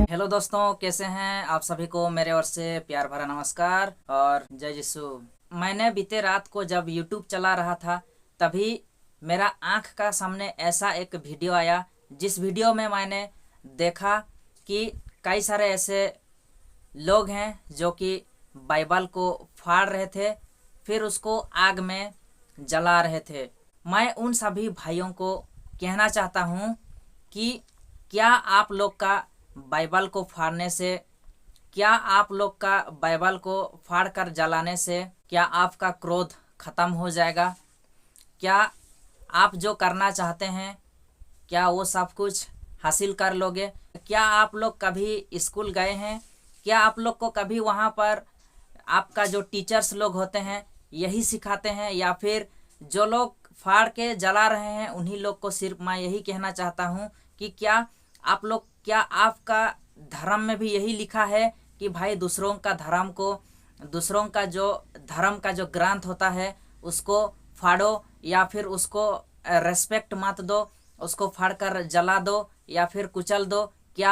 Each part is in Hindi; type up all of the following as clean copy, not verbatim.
हेलो दोस्तों, कैसे हैं आप सभी को मेरे ओर से प्यार भरा नमस्कार और जय यीशु। मैंने बीते रात को जब यूट्यूब चला रहा था तभी मेरा आंख का सामने ऐसा एक वीडियो आया, जिस वीडियो में मैंने देखा कि कई सारे ऐसे लोग हैं जो कि बाइबल को फाड़ रहे थे, फिर उसको आग में जला रहे थे। मैं उन सभी भाइयों को कहना चाहता हूँ कि क्या आप लोग का बाइबल को फाड़ने से, क्या आप लोग का बाइबल को फाड़ कर जलाने से क्या आपका क्रोध खत्म हो जाएगा? क्या आप जो करना चाहते हैं क्या वो सब कुछ हासिल कर लोगे? क्या आप लोग कभी स्कूल गए हैं? क्या आप लोग को कभी वहाँ पर आपका जो टीचर्स लोग होते हैं यही सिखाते हैं, या फिर जो लोग फाड़ के जला रहे हैं उन्हीं लोग को सिर्फ मैं यही कहना चाहता हूँ कि क्या आपका धर्म में भी यही लिखा है कि भाई दूसरों का धर्म को, दूसरों का जो धर्म का जो ग्रंथ होता है उसको फाड़ो, या फिर उसको रेस्पेक्ट मत दो, उसको फाड़ कर जला दो या फिर कुचल दो? क्या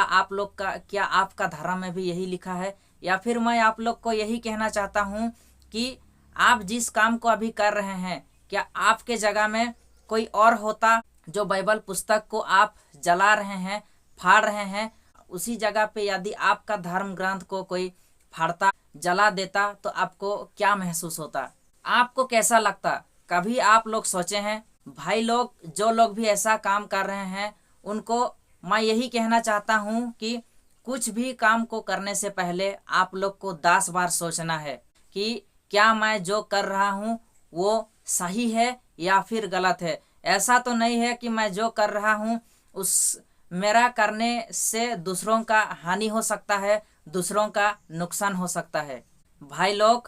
आपका धर्म में भी यही लिखा है? या फिर मैं आप लोग को यही कहना चाहता हूँ कि आप जिस काम को अभी कर रहे हैं, क्या आपके जगह में कोई और होता जो बाइबल पुस्तक को आप जला रहे हैं, फाड़ रहे हैं, उसी जगह पे यदि आपका धर्म ग्रंथ को कोई फाड़ता, जला देता, तो आपको क्या महसूस होता? आपको कैसा लगता? कभी आप लोग सोचे हैं? भाई लोग, जो लोग भी ऐसा काम कर रहे हैं उनको मैं यही कहना चाहता हूँ कि कुछ भी काम को करने से पहले आप लोग को 10 बार सोचना है कि क्या मैं जो कर रहा हूँ वो सही है या फिर गलत है। ऐसा तो नहीं है कि मैं जो कर रहा हूँ उस मेरा करने से दूसरों का हानि हो सकता है, दूसरों का नुकसान हो सकता है। भाई लोग,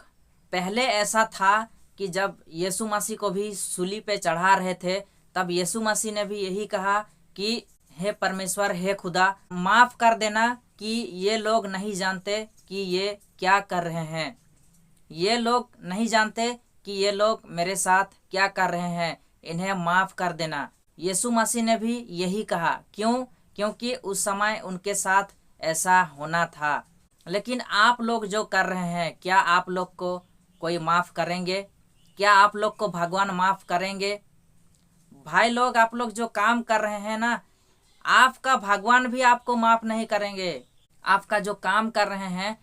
पहले ऐसा था कि जब यीशु मसीह को भी सूली पे चढ़ा रहे थे तब यीशु मसीह ने भी यही कहा कि हे परमेश्वर, हे खुदा, माफ़ कर देना कि ये लोग नहीं जानते कि ये क्या कर रहे हैं। ये लोग नहीं जानते कि ये लोग मेरे साथ क्या कर रहे हैं, इन्हें माफ़ कर देना। यीशु मसीह ने भी यही कहा। क्यों? क्योंकि उस समय उनके साथ ऐसा होना था। लेकिन आप लोग जो कर रहे हैं, क्या आप लोग को कोई माफ़ करेंगे? क्या आप लोग को भगवान माफ़ करेंगे? भाई लोग, आप लोग जो काम कर रहे हैं ना, आपका भगवान भी आपको माफ़ नहीं करेंगे। आपका जो काम कर रहे हैं,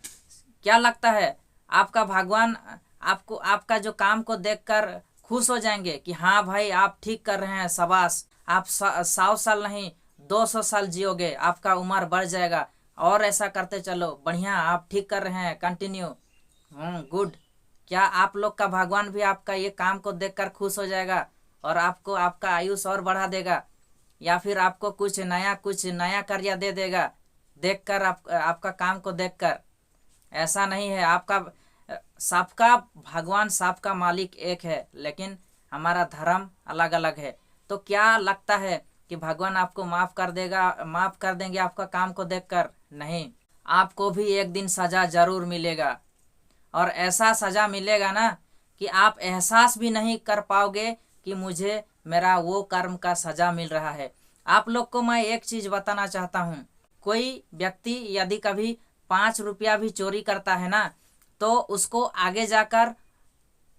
क्या लगता है आपका भगवान आपको आपका जो काम को देखकर खुश हो जाएंगे कि हाँ भाई, आप ठीक कर रहे हैं, शाबाश, आप 100 साल नहीं 200 साल जियोगे, आपका उम्र बढ़ जाएगा, और ऐसा करते चलो, बढ़िया, आप ठीक कर रहे हैं, कंटिन्यू, गुड। क्या आप लोग का भगवान भी आपका ये काम को देखकर खुश हो जाएगा और आपको आपका आयुष और बढ़ा देगा, या फिर आपको कुछ नया कार्य दे देगा देखकर, आपका काम को देखकर? ऐसा नहीं है। आपका सबका भगवान, सबका मालिक एक है, लेकिन हमारा धर्म अलग अलग है। तो क्या लगता है कि भगवान आपको माफ़ कर देंगे आपका काम को देखकर? नहीं, आपको भी एक दिन सज़ा ज़रूर मिलेगा, और ऐसा सज़ा मिलेगा ना कि आप एहसास भी नहीं कर पाओगे कि मुझे मेरा वो कर्म का सज़ा मिल रहा है। आप लोग को मैं एक चीज़ बताना चाहता हूँ, कोई व्यक्ति यदि कभी 5 रुपया भी चोरी करता है ना, तो उसको आगे जाकर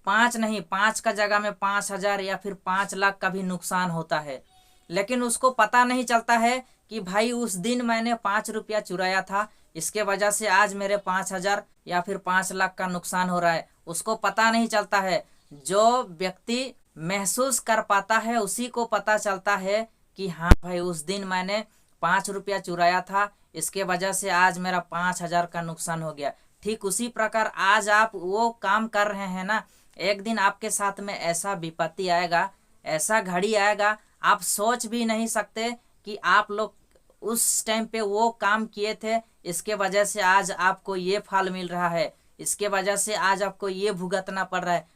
5 नहीं, 5 का जगह में 5,000 या फिर 5 लाख का भी नुकसान होता है। लेकिन उसको पता नहीं चलता है कि भाई उस दिन मैंने 5 रुपया चुराया था, इसके वजह से आज मेरे 5,000 या फिर 5 लाख का नुकसान हो रहा है। उसको पता नहीं चलता है। जो व्यक्ति महसूस कर पाता है उसी को पता चलता है कि हाँ भाई, उस दिन मैंने 5 रुपया चुराया था, इसके वजह से आज मेरा 5,000 का नुकसान हो गया। ठीक उसी प्रकार आज आप वो काम कर रहे हैं ना, एक दिन आपके साथ में ऐसा विपत्ति आएगा, ऐसा घड़ी आएगा, आप सोच भी नहीं सकते कि आप लोग उस टाइम पे वो काम किए थे, इसके वजह से आज आपको ये फल मिल रहा है, इसके वजह से आज आपको ये भुगतना पड़ रहा है।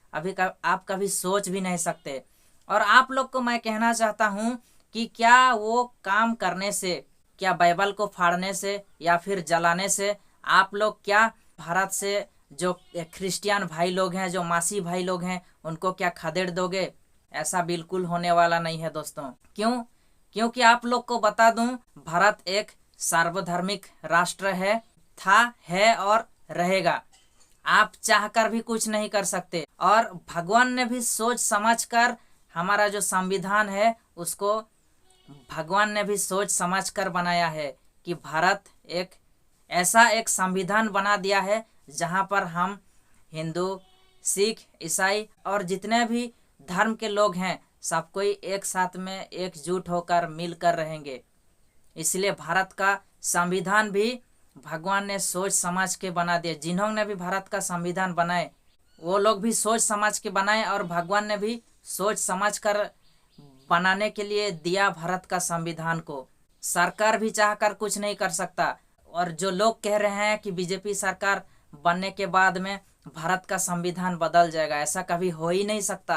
आप कभी सोच भी नहीं सकते। और आप लोग को मैं कहना चाहता हूँ कि क्या वो काम करने से, क्या बाइबल को फाड़ने से या फिर जलाने से आप लोग क्या भारत से जो क्रिश्चियन भाई लोग हैं, जो मासी भाई लोग हैं, उनको क्या खदेड़ दोगे? ऐसा बिल्कुल होने वाला नहीं है दोस्तों। क्यों? क्योंकि आप लोग को बता दूं, भारत एक सार्वधर्मिक राष्ट्र है, था, है और रहेगा। आप चाहकर भी कुछ नहीं कर सकते। और भगवान ने भी सोच समझकर हमारा जो संविधान है उसको भगवान ने भी सोच समझकर बनाया है कि भारत एक ऐसा एक संविधान बना दिया है जहां पर हम हिंदू, सिख, ईसाई और जितने भी धर्म के लोग हैं सब कोई एक साथ में एकजुट होकर मिलकर रहेंगे। इसलिए भारत का संविधान भी भगवान ने सोच समझ के बना दिया। जिन्होंने भी भारत का संविधान बनाए वो लोग भी सोच समझ के बनाए और भगवान ने भी सोच समझ कर बनाने के लिए दिया भारत का संविधान को। सरकार भी चाहकर कुछ नहीं कर सकता। और जो लोग कह रहे हैं कि बीजेपी सरकार बनने के बाद में भारत का संविधान बदल जाएगा, ऐसा कभी हो ही नहीं सकता।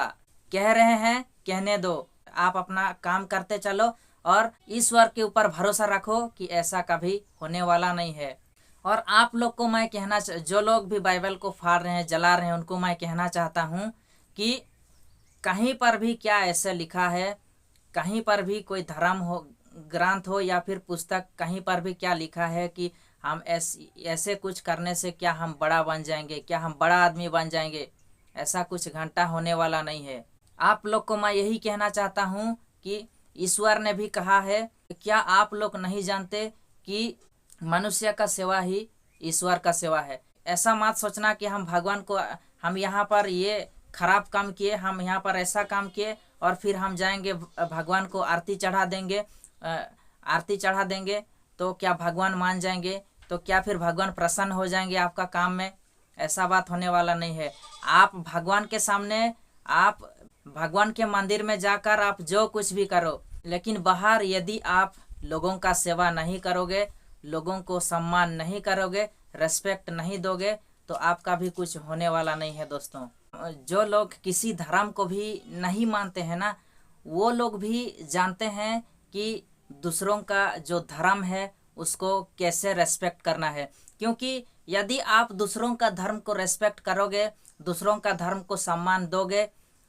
कह रहे हैं, कहने दो, आप अपना काम करते चलो और ईश्वर के ऊपर भरोसा रखो कि ऐसा कभी होने वाला नहीं है। और आप लोग को मैं कहना, जो लोग भी बाइबल को फाड़ रहे हैं, जला रहे हैं, उनको मैं कहना चाहता हूँ कि कहीं पर भी क्या ऐसे लिखा है, कहीं पर भी कोई धर्म हो, ग्रंथ हो या फिर पुस्तक, कहीं पर भी क्या लिखा है कि हम ऐसे कुछ करने से क्या हम बड़ा बन जाएंगे, क्या हम बड़ा आदमी बन जाएंगे? ऐसा कुछ घंटा होने वाला नहीं है। आप लोग को मैं यही कहना चाहता हूँ कि ईश्वर ने भी कहा है, क्या आप लोग नहीं जानते कि मनुष्य का सेवा ही ईश्वर का सेवा है? ऐसा मत सोचना कि हम भगवान को, हम यहाँ पर ये खराब काम किए, हम यहाँ पर ऐसा काम किए और फिर हम जाएंगे भगवान को आरती चढ़ा देंगे, आरती चढ़ा देंगे तो क्या भगवान मान जाएंगे? तो क्या फिर भगवान प्रसन्न हो जाएंगे आपका काम में? ऐसा बात होने वाला नहीं है। आप भगवान के सामने, आप भगवान के मंदिर में जाकर आप जो कुछ भी करो, लेकिन बाहर यदि आप लोगों का सेवा नहीं करोगे, लोगों को सम्मान नहीं करोगे, रेस्पेक्ट नहीं दोगे, तो आपका भी कुछ होने वाला नहीं है दोस्तों। जो लोग किसी धर्म को भी नहीं मानते हैं ना, वो लोग भी जानते हैं कि दूसरों का जो धर्म है उसको कैसे रेस्पेक्ट करना है। क्योंकि यदि आप दूसरों का धर्म को रेस्पेक्ट करोगे, दूसरों का धर्म को सम्मान दोगे,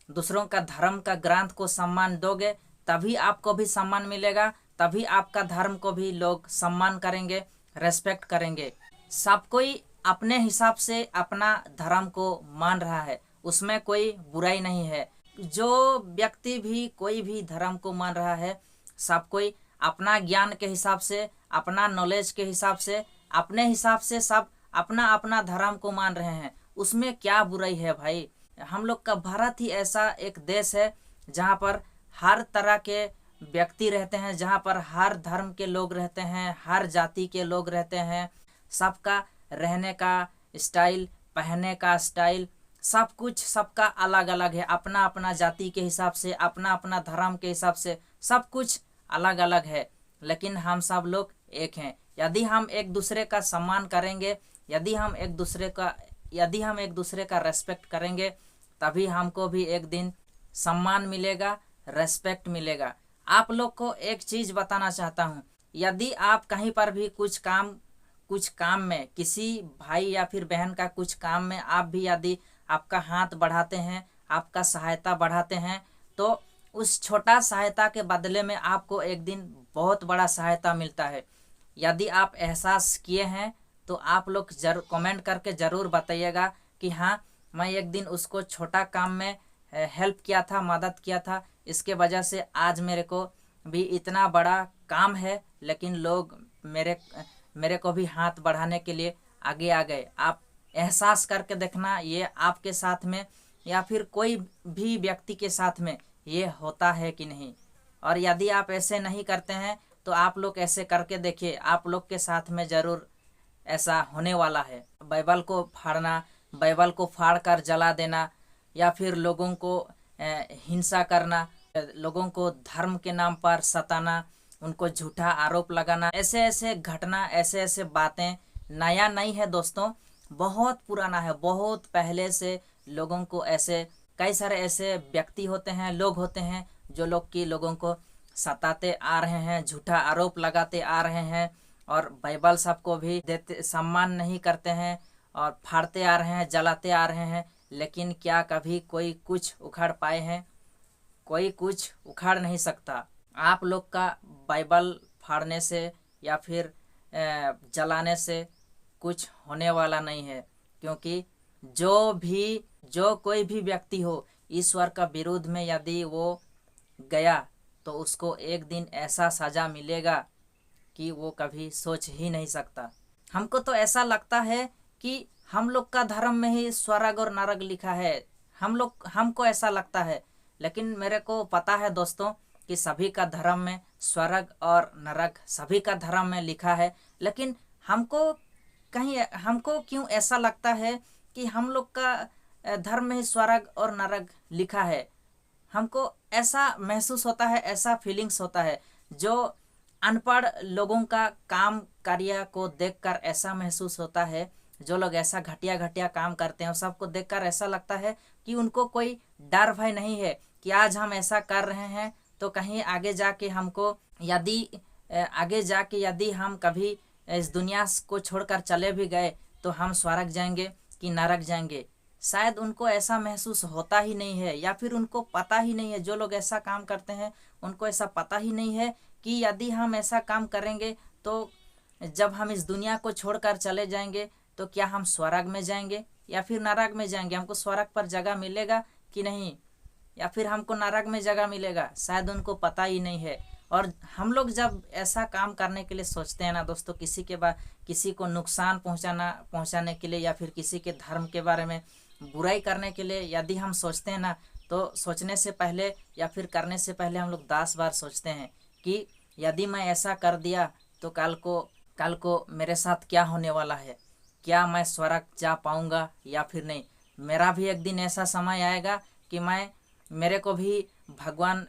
दूसरों का धर्म का ग्रंथ को सम्मान दोगे, तभी आपको भी सम्मान मिलेगा, तभी आपका धर्म को भी लोग सम्मान करेंगे, रेस्पेक्ट करेंगे। सब कोई अपने हिसाब से अपना धर्म को मान रहा है, उसमें कोई बुराई नहीं है। जो व्यक्ति भी कोई भी धर्म को मान रहा है, सब कोई अपना ज्ञान के हिसाब से, अपना नॉलेज के हिसाब से, अपने हिसाब से सब अपना अपना धर्म को मान रहे हैं। उसमें क्या बुराई है भाई? हम लोग का भारत ही ऐसा एक देश है जहाँ पर हर तरह के व्यक्ति रहते हैं, जहाँ पर हर धर्म के लोग रहते हैं, हर जाति के लोग रहते हैं। सबका रहने का स्टाइल, पहनने का स्टाइल, सब कुछ सबका अलग अलग है। अपना अपना जाति के हिसाब से, अपना अपना धर्म के हिसाब से सब कुछ अलग अलग है, लेकिन हम सब लोग एक हैं। यदि हम एक दूसरे का सम्मान करेंगे, यदि हम एक दूसरे का रेस्पेक्ट करेंगे, तभी हमको भी एक दिन सम्मान मिलेगा, रेस्पेक्ट मिलेगा। आप लोग को एक चीज़ बताना चाहता हूँ, यदि आप कहीं पर भी कुछ काम में, किसी भाई या फिर बहन का कुछ काम में आप भी यदि आपका हाथ बढ़ाते हैं, आपका सहायता बढ़ाते हैं, तो उस छोटा सहायता के बदले में आपको एक दिन बहुत बड़ा सहायता मिलता है। यदि आप एहसास किए हैं तो आप लोग जरूर कमेंट करके ज़रूर बताइएगा कि हाँ, मैं एक दिन उसको छोटा काम में हेल्प किया था, मदद किया था, इसके वजह से आज मेरे को भी इतना बड़ा काम है, लेकिन लोग मेरे को भी हाथ बढ़ाने के लिए आगे आ गए। आप एहसास करके देखना, ये आपके साथ में या फिर कोई भी व्यक्ति के साथ में ये होता है कि नहीं। और यदि आप ऐसे नहीं करते हैं तो आप लोग ऐसे करके देखिए, आप लोग के साथ में ज़रूर ऐसा होने वाला है। बाइबल को फाड़ना, बाइबल को फाड़ कर जला देना, या फिर लोगों को हिंसा करना, लोगों को धर्म के नाम पर सताना, उनको झूठा आरोप लगाना, ऐसे ऐसे घटना, ऐसे ऐसे बातें नया नहीं है दोस्तों, बहुत पुराना है। बहुत पहले से लोगों को ऐसे, कई सारे ऐसे व्यक्ति होते हैं, लोग होते हैं जो लोगों को सताते आ रहे हैं, झूठा आरोप लगाते आ रहे हैं, और बाइबल सबको भी देते, सम्मान नहीं करते हैं और फाड़ते आ रहे हैं, जलाते आ रहे हैं। लेकिन क्या कभी कोई कुछ उखाड़ पाए हैं? कोई कुछ उखाड़ नहीं सकता। आप लोग का बाइबल फाड़ने से या फिर जलाने से कुछ होने वाला नहीं है, क्योंकि जो कोई भी व्यक्ति हो ईश्वर का विरोध में यदि वो गया तो उसको एक दिन ऐसा सजा मिलेगा कि वो कभी सोच ही नहीं सकता। हमको तो ऐसा लगता है कि हम लोग का धर्म में ही स्वर्ग और नरक लिखा है, हमको ऐसा लगता है, लेकिन मेरे को पता है दोस्तों कि सभी का धर्म में स्वर्ग और नरक सभी का धर्म में लिखा है। लेकिन हमको क्यों ऐसा लगता है कि हम लोग का धर्म में ही स्वर्ग और नरक लिखा है। हमको ऐसा महसूस होता है, ऐसा फीलिंग्स होता है। जो अनपढ़ लोगों का काम कार्य को देखकर ऐसा महसूस होता है, जो लोग ऐसा घटिया घटिया काम करते हैं सबको देखकर ऐसा लगता है कि उनको कोई डर भय नहीं है कि आज हम ऐसा कर रहे हैं तो कहीं आगे जाके यदि हम कभी इस दुनिया को छोड़कर चले भी गए तो हम स्वर्ग जाएंगे कि नरक जाएंगे। शायद उनको ऐसा महसूस होता ही नहीं है, या फिर उनको पता ही नहीं है। जो लोग ऐसा काम करते हैं उनको ऐसा पता ही नहीं है कि यदि हम ऐसा काम करेंगे तो जब हम इस दुनिया को छोड़कर चले जाएंगे तो क्या हम स्वर्ग में जाएंगे या फिर नरक में जाएंगे। हमको स्वर्ग पर जगह मिलेगा कि नहीं, या फिर हमको नरक में जगह मिलेगा, शायद उनको पता ही नहीं है। और हम लोग जब ऐसा काम करने के लिए सोचते हैं ना दोस्तों, किसी को नुकसान पहुंचाने के लिए या फिर किसी के धर्म के बारे में बुराई करने के लिए यदि हम सोचते हैं ना, तो सोचने से पहले या फिर करने से पहले हम लोग 10 बार सोचते हैं कि यदि मैं ऐसा कर दिया तो कल को मेरे साथ क्या होने वाला है, क्या मैं स्वर्ग जा पाऊंगा या फिर नहीं। मेरा भी एक दिन ऐसा समय आएगा कि मेरे को भी भगवान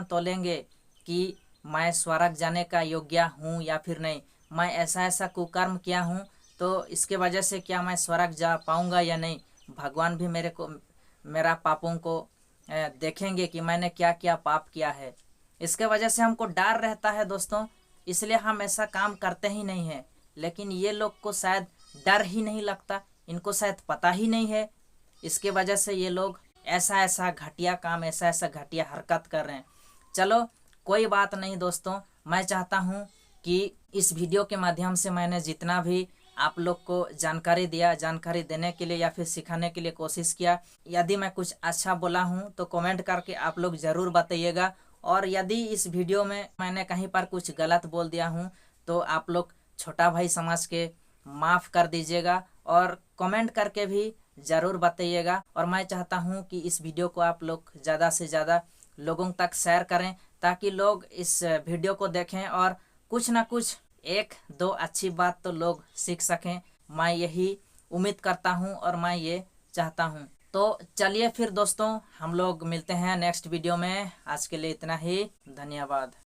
तोलेंगे कि मैं स्वर्ग जाने का योग्य हूँ या फिर नहीं। मैं ऐसा कुकर्म किया हूँ तो इसके वजह से क्या मैं स्वर्ग जा पाऊंगा या नहीं। भगवान भी मेरा पापों को देखेंगे कि मैंने क्या क्या पाप किया है। इसके वजह से हमको डर रहता है दोस्तों, इसलिए हम ऐसा काम करते ही नहीं है। लेकिन ये लोग को शायद डर ही नहीं लगता, इनको शायद पता ही नहीं है। इसके वजह से ये लोग ऐसा घटिया काम, ऐसा घटिया हरकत कर रहे हैं। चलो कोई बात नहीं दोस्तों, मैं चाहता हूँ कि इस वीडियो के माध्यम से मैंने जितना भी आप लोग को जानकारी देने के लिए या फिर सिखाने के लिए कोशिश किया। यदि मैं कुछ अच्छा बोला हूँ तो कमेंट करके आप लोग ज़रूर बताइएगा। और यदि इस वीडियो में मैंने कहीं पर कुछ गलत बोल दिया हूँ तो आप लोग छोटा भाई समझ के माफ़ कर दीजिएगा और कमेंट करके भी ज़रूर बताइएगा। और मैं चाहता हूँ कि इस वीडियो को आप लोग ज़्यादा से ज़्यादा लोगों तक शेयर करें, ताकि लोग इस वीडियो को देखें और कुछ ना कुछ 1-2 अच्छी बात तो लोग सीख सकें। मैं यही उम्मीद करता हूँ और मैं ये चाहता हूँ। तो चलिए फिर दोस्तों, हम लोग मिलते हैं नेक्स्ट वीडियो में। आज के लिए इतना ही, धन्यवाद।